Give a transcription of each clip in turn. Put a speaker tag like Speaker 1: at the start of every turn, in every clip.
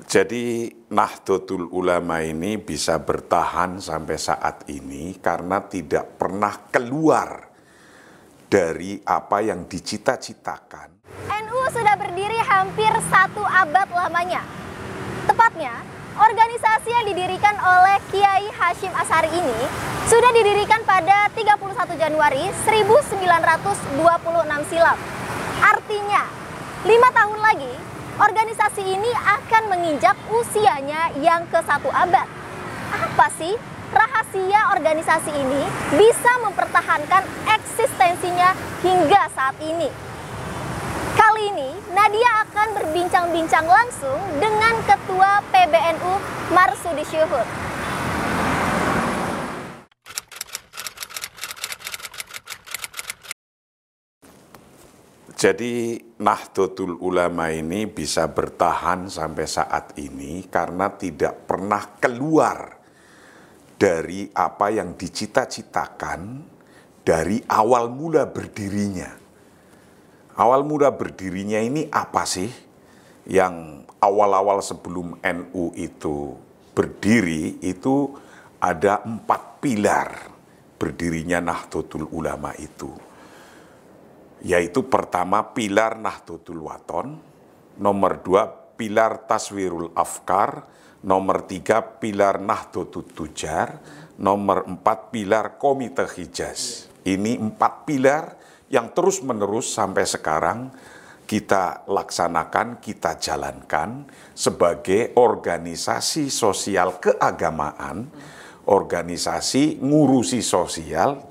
Speaker 1: Jadi Nahdlatul Ulama ini bisa bertahan sampai saat ini karena tidak pernah keluar dari apa yang dicita-citakan.
Speaker 2: NU sudah berdiri hampir 1 abad lamanya. Tepatnya, organisasi yang didirikan oleh Kiai Hasyim Asy'ari ini sudah didirikan pada 31 Januari 1926 silam. Artinya, 5 tahun lagi, organisasi ini akan menginjak usianya yang ke-1 abad. Apa sih rahasia organisasi ini bisa mempertahankan eksistensinya hingga saat ini? Kali ini, Nadia akan berbincang-bincang langsung dengan Ketua PBNU Marsudi Syuhud.
Speaker 1: Jadi Nahdlatul Ulama ini bisa bertahan sampai saat ini karena tidak pernah keluar dari apa yang dicita-citakan dari awal mula berdirinya. Awal mula berdirinya ini apa sih? Yang awal-awal sebelum NU itu berdiri itu ada 4 pilar berdirinya Nahdlatul Ulama itu. Yaitu pertama pilar Nahdlatul Wathon, nomor 2 pilar Taswirul Afkar, nomor 3 pilar Nahdlatul Tujar, nomor 4 pilar Komite Hijaz. Ini 4 pilar yang terus-menerus sampai sekarang kita laksanakan, kita jalankan sebagai organisasi sosial keagamaan, organisasi ngurusi sosial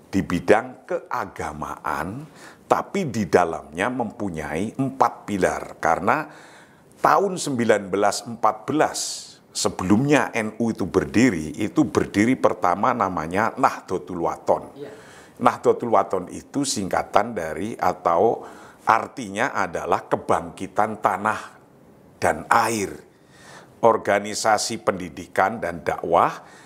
Speaker 1: di bidang keagamaan, tapi di dalamnya mempunyai 4 pilar. Karena tahun 1914 sebelumnya NU itu berdiri pertama namanya Nahdlatul Wathon. Nahdlatul Wathon itu singkatan dari atau artinya adalah kebangkitan tanah dan air. Organisasi pendidikan dan dakwah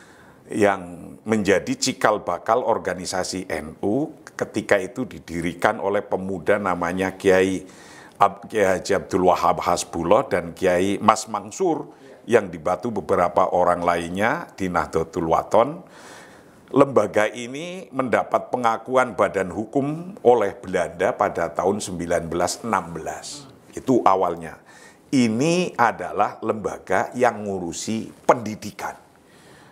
Speaker 1: yang menjadi cikal bakal organisasi NU ketika itu didirikan oleh pemuda namanya Kiai Haji Abdul Wahab Hasbullah dan Kiai Mas Mansur yang dibantu beberapa orang lainnya di Nahdlatul Wathon. Lembaga ini mendapat pengakuan badan hukum oleh Belanda pada tahun 1916. Itu awalnya. Ini adalah lembaga yang ngurusi pendidikan.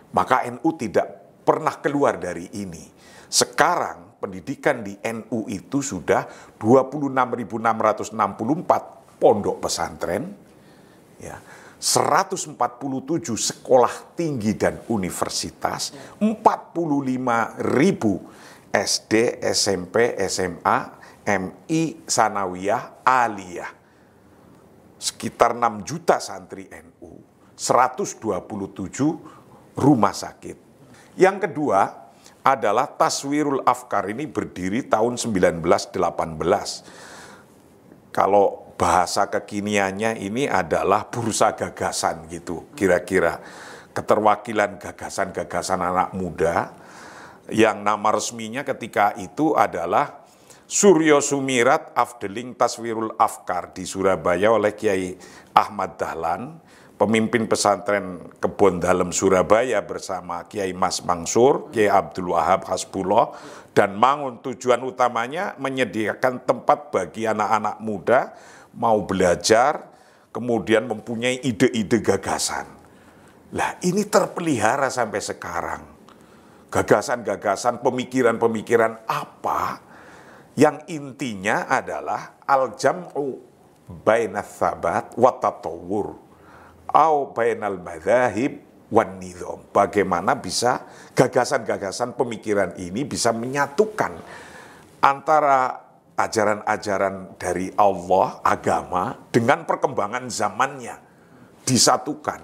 Speaker 1: Maka NU tidak pernah keluar dari ini. Sekarang pendidikan di NU itu sudah 26.664 pondok pesantren, ya, 147 sekolah tinggi dan universitas, 45.000 SD, SMP, SMA, MI, Sanawiyah, Aliyah. Sekitar 6 juta santri NU, 127 rumah sakit. Yang kedua adalah Taswirul Afkar, ini berdiri tahun 1918. Kalau bahasa kekiniannya ini adalah bursa gagasan gitu, kira-kira. Keterwakilan gagasan-gagasan anak muda yang nama resminya ketika itu adalah Suryo Sumirat Afdeling Taswirul Afkar di Surabaya oleh Kiai Ahmad Dahlan, pemimpin pesantren Kebon Dalem Surabaya bersama Kiai Mas Mansur, Kiai Abdul Wahab Hasbullah, dan Mangun. Tujuan utamanya menyediakan tempat bagi anak-anak muda mau belajar, kemudian mempunyai ide-ide gagasan. Lah ini terpelihara sampai sekarang. Gagasan-gagasan, pemikiran-pemikiran apa yang intinya adalah al-jam'u bainats tsabat wa tatawwur au bainal madzahib wan nizam. Bagaimana bisa gagasan-gagasan pemikiran ini bisa menyatukan antara ajaran-ajaran dari Allah, agama, dengan perkembangan zamannya. Disatukan.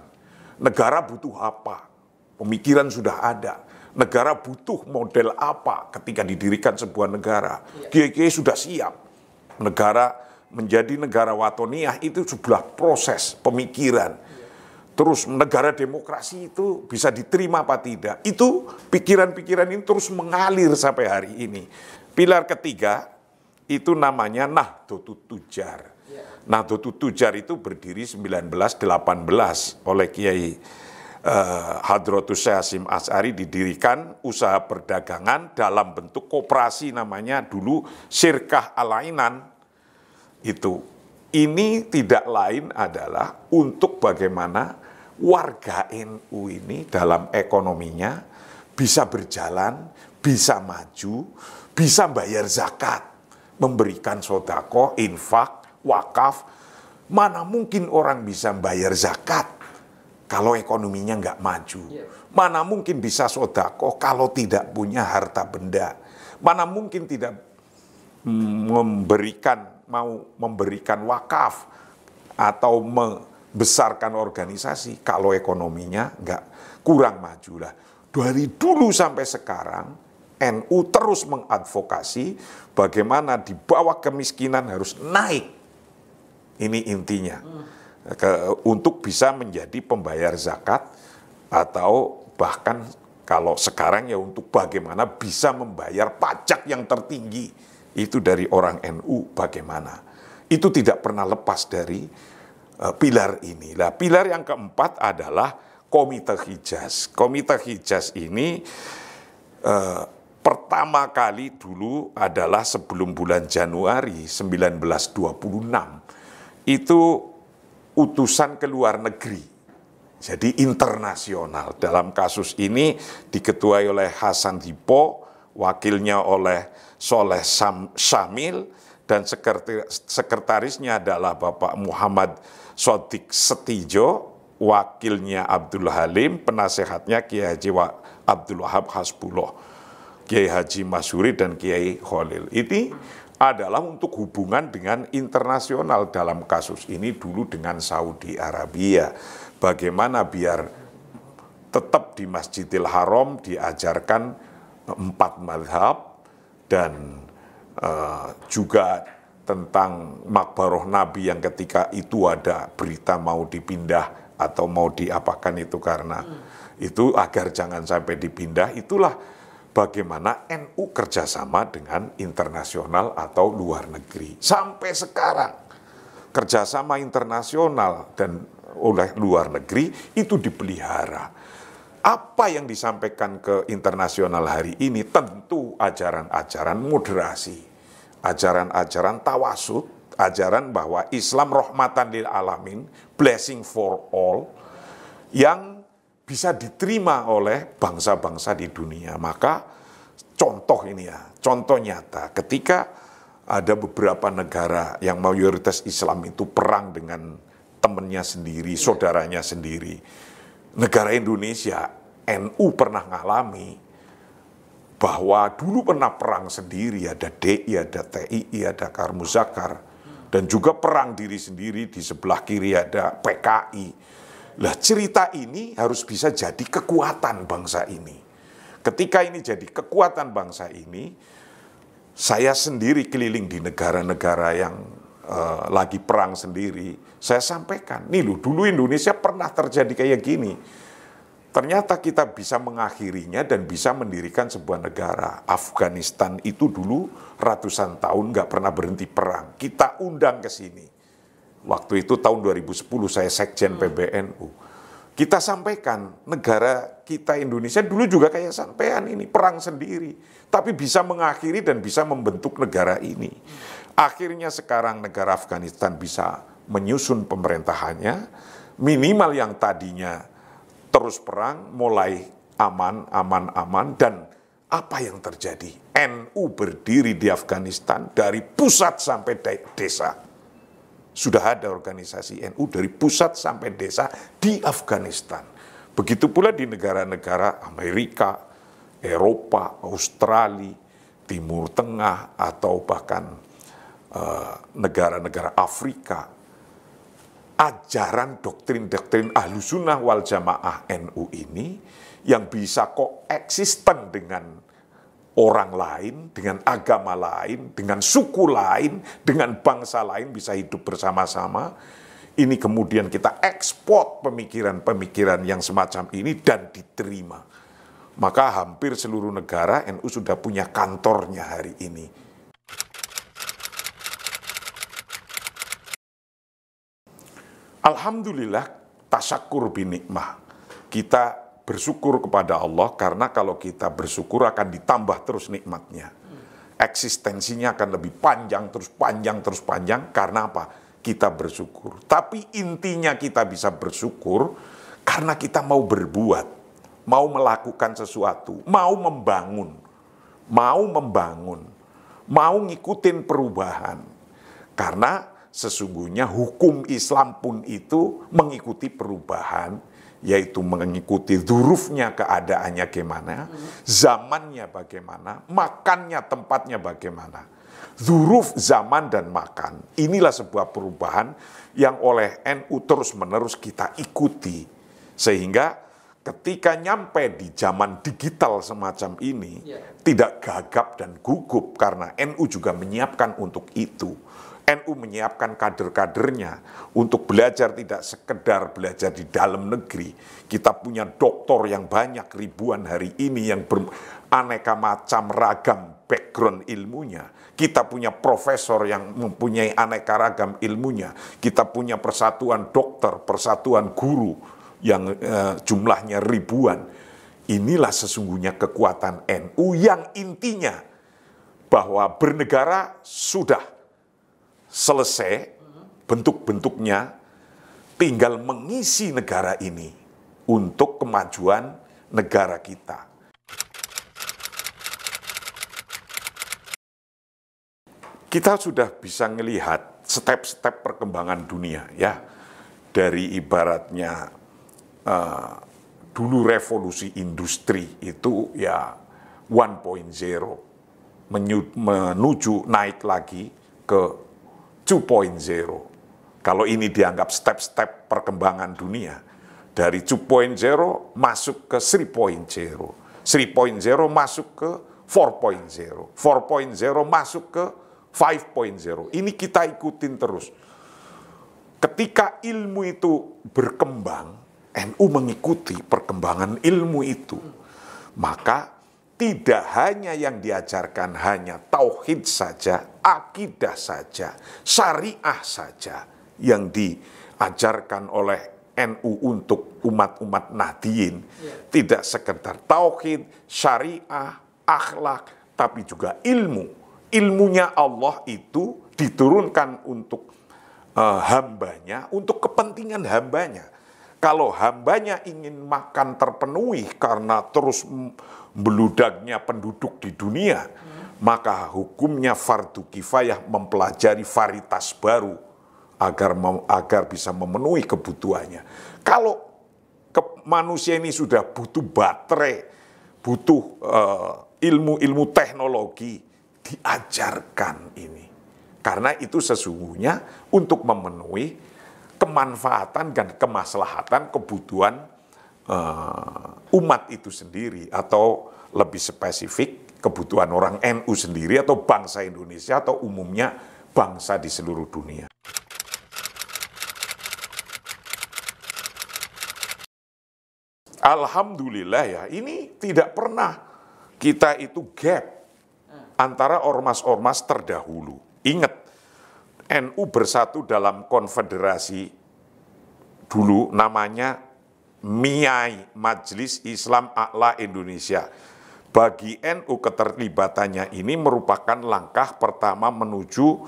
Speaker 1: Negara butuh apa? Pemikiran sudah ada. Negara butuh model apa ketika didirikan sebuah negara? Kiai-kiai sudah siap. Negara menjadi negara watoniyah itu sebuah proses pemikiran. Terus negara demokrasi itu bisa diterima apa tidak? Itu pikiran-pikiran ini terus mengalir sampai hari ini. Pilar ketiga itu namanya Nahdlatul Tujar. Nahdlatul Tujar itu berdiri 1918 oleh Kiai Hadratus Syekh Hasyim Asy'ari, didirikan usaha perdagangan dalam bentuk koperasi, namanya dulu Syirkah Al-Ainan. Itu. Ini tidak lain adalah untuk bagaimana warga NU ini dalam ekonominya bisa berjalan, bisa maju, bisa bayar zakat, memberikan sodako, infak, wakaf. Mana mungkin orang bisa bayar zakat kalau ekonominya nggak maju? Mana mungkin bisa sodako kalau tidak punya harta benda? Mana mungkin tidak mau memberikan wakaf atau membesarkan organisasi kalau ekonominya nggak kurang maju lah. Dari dulu sampai sekarang NU terus mengadvokasi bagaimana di bawah kemiskinan harus naik. Ini intinya. Untuk bisa menjadi pembayar zakat atau bahkan kalau sekarang ya untuk bagaimana bisa membayar pajak yang tertinggi. Itu dari orang NU bagaimana. Itu tidak pernah lepas dari pilar ini. Nah, pilar yang keempat adalah Komite Hijaz. Komite Hijaz ini pertama kali dulu adalah sebelum bulan Januari 1926. Itu utusan ke luar negeri. Jadi internasional. Dalam kasus ini diketuai oleh Hasan Dipo, wakilnya oleh Soleh Syamil, dan sekretarisnya adalah Bapak Muhammad Shodiq Setijo, wakilnya Abdul Halim, penasehatnya Kiai Haji Abdul Wahab Hasbullah, Kiai Haji Masyuri, dan Kiai Khalil. Ini adalah untuk hubungan dengan internasional. Dalam kasus ini dulu dengan Saudi Arabia. Bagaimana biar tetap di Masjidil Haram diajarkan 4 mazhab, dan juga tentang makbaroh Nabi yang ketika itu ada berita mau dipindah atau mau diapakan itu karena itu agar jangan sampai dipindah. Itulah bagaimana NU kerjasama dengan internasional atau luar negeri. Sampai sekarang kerjasama internasional dan oleh luar negeri itu dipelihara. Apa yang disampaikan ke internasional hari ini tentu ajaran-ajaran moderasi, ajaran-ajaran tawasud, ajaran bahwa Islam rahmatan lil alamin, blessing for all, yang bisa diterima oleh bangsa-bangsa di dunia. Maka contoh ini ya, contoh nyata ketika ada beberapa negara yang mayoritas Islam itu perang dengan temannya sendiri, saudaranya sendiri. Negara Indonesia, NU pernah ngalami bahwa dulu pernah perang sendiri, ada DI, ada TII, ada Karmuzakar, dan juga perang diri sendiri, di sebelah kiri ada PKI. Lah cerita ini harus bisa jadi kekuatan bangsa ini. Ketika ini jadi kekuatan bangsa ini, saya sendiri keliling di negara-negara yang lagi perang sendiri, saya sampaikan, nih loh, dulu Indonesia pernah terjadi kayak gini. Ternyata kita bisa mengakhirinya dan bisa mendirikan sebuah negara. Afghanistan itu dulu ratusan tahun nggak pernah berhenti perang. Kita undang ke sini. Waktu itu tahun 2010 saya Sekjen PBNU. Kita sampaikan, negara kita Indonesia dulu juga kayak sampean ini, perang sendiri. Tapi bisa mengakhiri dan bisa membentuk negara ini. Akhirnya sekarang negara Afghanistan bisa menyusun pemerintahannya, minimal yang tadinya terus perang, mulai aman, dan apa yang terjadi? NU berdiri di Afghanistan dari pusat sampai desa. Sudah ada organisasi NU dari pusat sampai desa di Afghanistan. Begitu pula di negara-negara Amerika, Eropa, Australia, Timur Tengah, atau bahkan negara-negara Afrika. Ajaran doktrin-doktrin Ahlussunnah wal Jamaah NU ini yang bisa koeksisten dengan orang lain, dengan agama lain, dengan suku lain, dengan bangsa lain, bisa hidup bersama-sama. Ini kemudian kita ekspor pemikiran-pemikiran yang semacam ini dan diterima. Maka hampir seluruh negara NU sudah punya kantornya hari ini. Alhamdulillah, tasyakur binikmah. Kita bersyukur kepada Allah, karena kalau kita bersyukur akan ditambah terus nikmatnya. Eksistensinya akan lebih panjang, terus panjang, terus panjang. Karena apa? Kita bersyukur. Tapi intinya kita bisa bersyukur karena kita mau berbuat, mau melakukan sesuatu, mau membangun, mau ngikutin perubahan. Karena sesungguhnya hukum Islam pun itu mengikuti perubahan, yaitu mengikuti dzurufnya, keadaannya gimana, zamannya bagaimana, makannya, tempatnya bagaimana. Dzuruf, zaman, dan makan. Inilah sebuah perubahan yang oleh NU terus-menerus kita ikuti. Sehingga ketika nyampe di zaman digital semacam ini, tidak gagap dan gugup, karena NU juga menyiapkan untuk itu. NU menyiapkan kader-kadernya untuk belajar, tidak sekedar belajar di dalam negeri. Kita punya doktor yang banyak, ribuan hari ini, yang beraneka macam ragam background ilmunya. Kita punya profesor yang mempunyai aneka ragam ilmunya. Kita punya persatuan dokter, persatuan guru yang jumlahnya ribuan. Inilah sesungguhnya kekuatan NU, yang intinya bahwa bernegara sudah selesai bentuk-bentuknya, tinggal mengisi negara ini untuk kemajuan negara kita. Kita sudah bisa melihat step-step perkembangan dunia, ya, dari ibaratnya dulu revolusi industri itu ya 1.0, menuju naik lagi ke 2.0. Kalau ini dianggap step-step perkembangan dunia, dari 2.0 masuk ke 3.0, 3.0 masuk ke 4.0, 4.0 masuk ke 5.0. Ini kita ikutin terus. Ketika ilmu itu berkembang, NU mengikuti perkembangan ilmu itu. Maka tidak hanya yang diajarkan hanya tauhid saja, akidah saja, syariah saja yang diajarkan oleh NU untuk umat-umat Nahdien. Tidak sekedar tauhid, syariah, akhlak, tapi juga ilmu. Ilmunya Allah itu diturunkan untuk hambanya, untuk kepentingan hambanya. Kalau hambanya ingin makan terpenuhi karena terus beludaknya penduduk di dunia, maka hukumnya fardu kifayah mempelajari varietas baru agar bisa memenuhi kebutuhannya. Kalau manusia ini sudah butuh baterai, butuh ilmu-ilmu teknologi, diajarkan ini. Karena itu sesungguhnya untuk memenuhi kemanfaatan dan kemaslahatan kebutuhan umat itu sendiri, atau lebih spesifik kebutuhan orang NU sendiri atau bangsa Indonesia atau umumnya bangsa di seluruh dunia. Alhamdulillah ya, ini tidak pernah kita itu gap antara ormas-ormas terdahulu. Ingat, NU bersatu dalam konfederasi dulu namanya MIAI, Majelis Islam A'la Indonesia. Bagi NU keterlibatannya ini merupakan langkah pertama menuju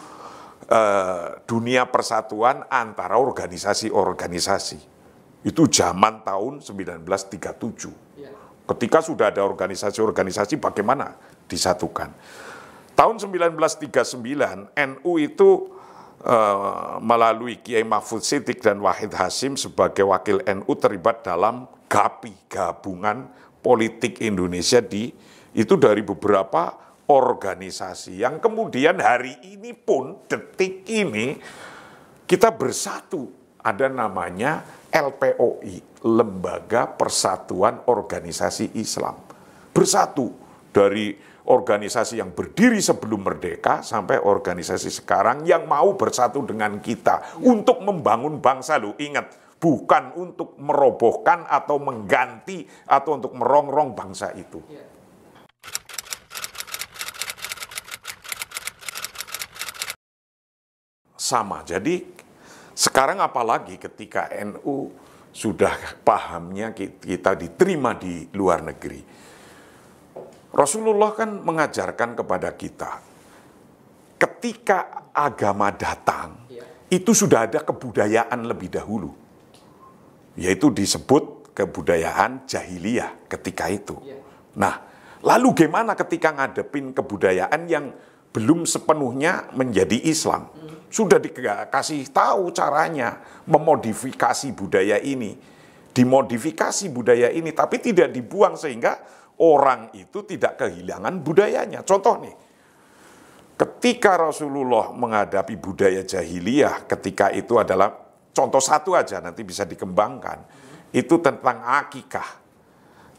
Speaker 1: dunia persatuan antara organisasi-organisasi. Itu zaman tahun 1937. Ketika sudah ada organisasi-organisasi, bagaimana disatukan? Tahun 1939, NU itu melalui Kiai Mahfud Siddiq dan Wahid Hasyim sebagai wakil NU terlibat dalam GAPI, Gabungan Politik Indonesia, itu dari beberapa organisasi yang kemudian hari ini pun, detik ini, kita bersatu. Ada namanya LPOI, Lembaga Persatuan Organisasi Islam. Bersatu dari organisasi yang berdiri sebelum merdeka sampai organisasi sekarang yang mau bersatu dengan kita untuk membangun bangsa. Loh, ingat, bukan untuk merobohkan atau mengganti atau untuk merongrong bangsa itu. Sama, jadi Sekarang apalagi ketika NU sudah pahamnya kita diterima di luar negeri. Rasulullah kan mengajarkan kepada kita, ketika agama datang, itu sudah ada kebudayaan lebih dahulu. Yaitu disebut kebudayaan jahiliyah ketika itu. Nah, lalu gimana ketika ngadepin kebudayaan yang belum sepenuhnya menjadi Islam? Sudah dikasih tahu caranya memodifikasi budaya ini. Dimodifikasi budaya ini, tapi tidak dibuang sehingga orang itu tidak kehilangan budayanya. Contoh nih, ketika Rasulullah menghadapi budaya jahiliyah, ketika itu adalah contoh satu aja, nanti bisa dikembangkan. Itu tentang akikah.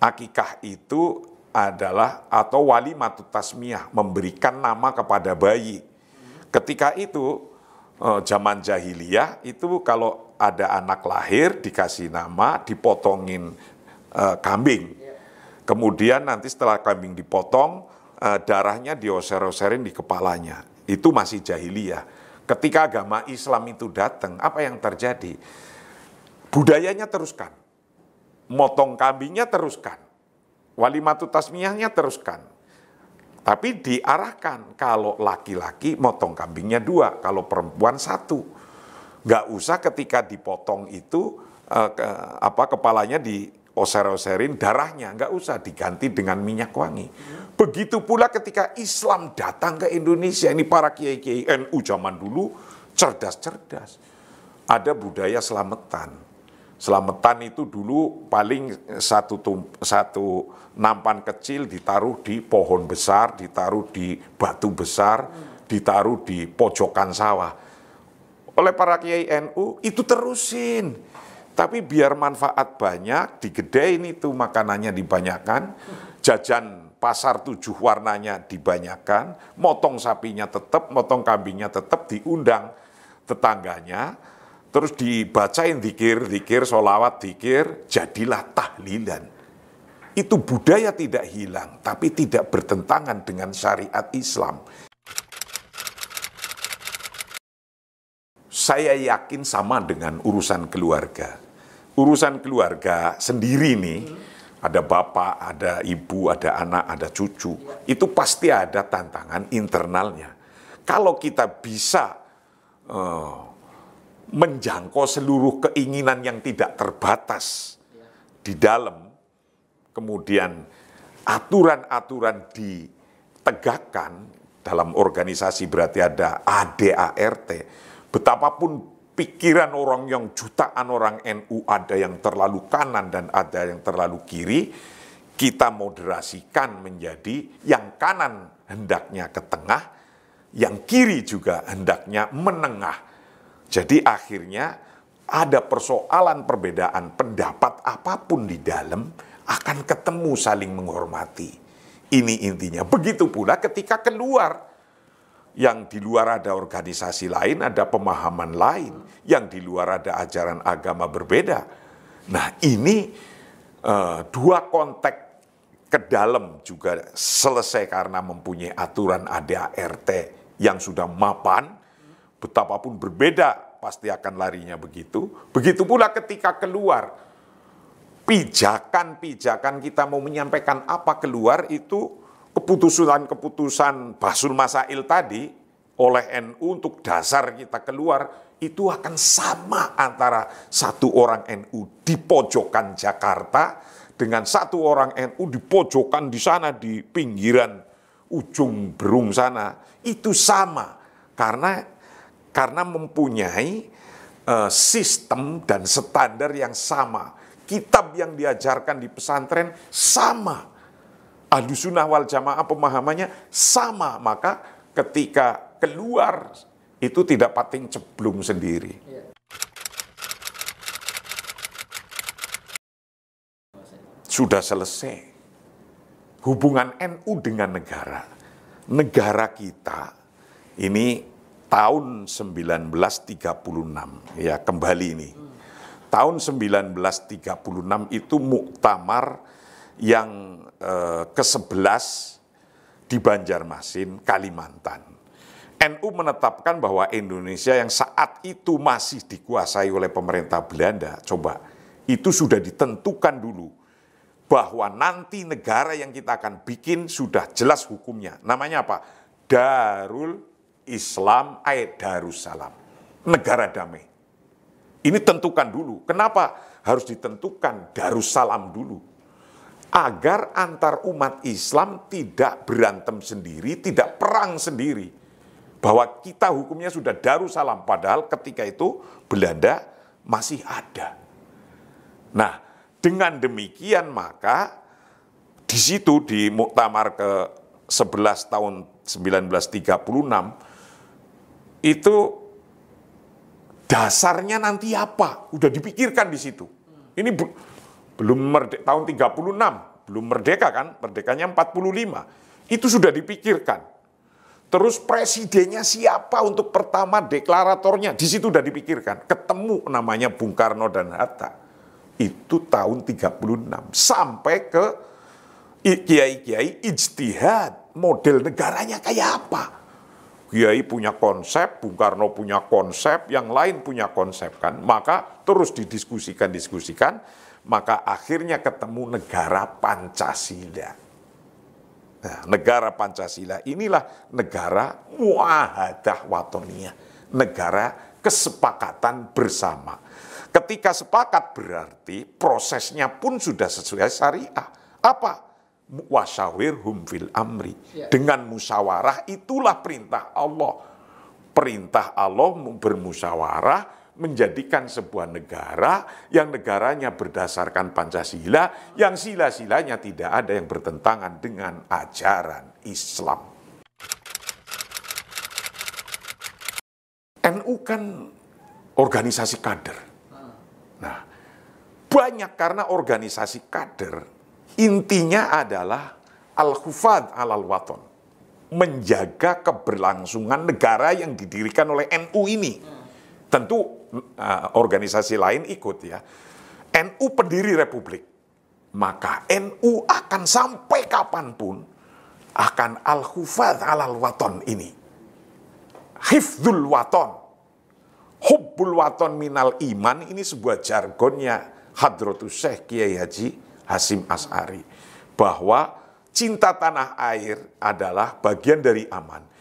Speaker 1: Akikah itu adalah atau walimatut tasmiyah, memberikan nama kepada bayi. Ketika itu zaman jahiliyah itu kalau ada anak lahir dikasih nama, dipotongin kambing. Kemudian nanti setelah kambing dipotong, darahnya dioser-oserin di kepalanya. Itu masih jahiliyah. Ketika agama Islam itu datang, apa yang terjadi? Budayanya teruskan. Motong kambingnya teruskan. Walimatut tasmiyahnya teruskan. Tapi diarahkan, kalau laki-laki motong kambingnya 2, kalau perempuan 1. Nggak usah ketika dipotong itu, kepalanya dioser-oserin darahnya, nggak usah, diganti dengan minyak wangi. Begitu pula ketika Islam datang ke Indonesia, ini para kiai-kiai NU zaman dulu cerdas-cerdas. Ada budaya selamatan. Selamatan itu dulu paling satu nampan kecil ditaruh di pohon besar, ditaruh di batu besar, ditaruh di pojokan sawah. Oleh para kiai NU itu terusin. Tapi biar manfaat banyak, digedein itu makanannya dibanyakan, jajan pasar 7 warnanya dibanyakan, motong sapinya tetap, motong kambingnya tetap, diundang tetangganya, terus dibacain zikir, sholawat, zikir, jadilah tahlilan. Itu budaya tidak hilang, tapi tidak bertentangan dengan syariat Islam. Saya yakin sama dengan urusan keluarga. Urusan keluarga sendiri nih, ada bapak, ada ibu, ada anak, ada cucu. Itu pasti ada tantangan internalnya. Kalau kita bisa menjangkau seluruh keinginan yang tidak terbatas di dalam, kemudian aturan-aturan ditegakkan dalam organisasi, berarti ada ADART. Betapapun pikiran orang yang jutaan orang NU, ada yang terlalu kanan dan ada yang terlalu kiri, kita moderasikan menjadi yang kanan hendaknya ke tengah, yang kiri juga hendaknya menengah. Jadi akhirnya ada persoalan perbedaan pendapat apapun di dalam akan ketemu saling menghormati. Ini intinya. Begitu pula ketika keluar. Yang di luar ada organisasi lain, ada pemahaman lain. Yang di luar ada ajaran agama berbeda. Nah ini dua konteks ke dalam juga selesai karena mempunyai aturan ADART yang sudah mapan. Betapapun berbeda, pasti akan larinya begitu. Begitu pula ketika keluar, pijakan-pijakan kita mau menyampaikan apa keluar itu, keputusan-keputusan Basul Masail tadi oleh NU untuk dasar kita keluar, itu akan sama antara satu orang NU di pojokan Jakarta dengan satu orang NU di pojokan di sana, di pinggiran ujung Berung sana. Itu sama, karena mempunyai sistem dan standar yang sama. Kitab yang diajarkan di pesantren sama. Ahlussunnah wal Jamaah pemahamannya sama. Maka ketika keluar itu tidak pating ceblung sendiri. Sudah selesai. Hubungan NU dengan negara. Negara kita ini tahun 1936, ya kembali ini. Tahun 1936 itu muktamar yang ke-11 di Banjarmasin, Kalimantan. NU menetapkan bahwa Indonesia yang saat itu masih dikuasai oleh pemerintah Belanda, coba, itu sudah ditentukan dulu bahwa nanti negara yang kita akan bikin sudah jelas hukumnya. Namanya apa? Darul Islam Darussalam. Negara damai. Ini tentukan dulu. Kenapa harus ditentukan Darussalam dulu? Agar antar umat Islam tidak berantem sendiri, tidak perang sendiri. Bahwa kita hukumnya sudah Darussalam, padahal ketika itu Belanda masih ada. Nah, dengan demikian maka di situ di Muktamar ke-11 tahun 1936 itu dasarnya nanti apa? Udah dipikirkan di situ. Ini belum tahun 36, belum merdeka kan? Merdekanya 45. Itu sudah dipikirkan. Terus presidennya siapa untuk pertama deklaratornya? Di situ udah dipikirkan. Ketemu namanya Bung Karno dan Hatta. Itu tahun 36. Sampai ke kiai-kiai ijtihad. Model negaranya kayak apa? Kiai punya konsep, Bung Karno punya konsep, yang lain punya konsep kan. Maka terus didiskusikan. Maka akhirnya ketemu negara Pancasila. Nah, negara Pancasila inilah negara muahadah watoniyah, negara kesepakatan bersama. Ketika sepakat berarti prosesnya pun sudah sesuai syariah. Apa? Wasyawirhum fil amri. Dengan musyawarah itulah perintah Allah. Perintah Allah bermusyawarah menjadikan sebuah negara yang negaranya berdasarkan Pancasila, yang sila-silanya tidak ada yang bertentangan dengan ajaran Islam. NU kan organisasi kader. Nah, banyak karena organisasi kader, intinya adalah al-hufadz alal waton, menjaga keberlangsungan negara yang didirikan oleh NU ini. Tentu organisasi lain ikut ya. NU pendiri republik. Maka NU akan sampai kapanpun akan al-hufadz alal waton ini. Hifdzul waton. Hubbul waton minal iman, ini sebuah jargonnya Hadratus Syekh Kiai Haji Hasyim Asy'ari. Bahwa cinta tanah air adalah bagian dari aman.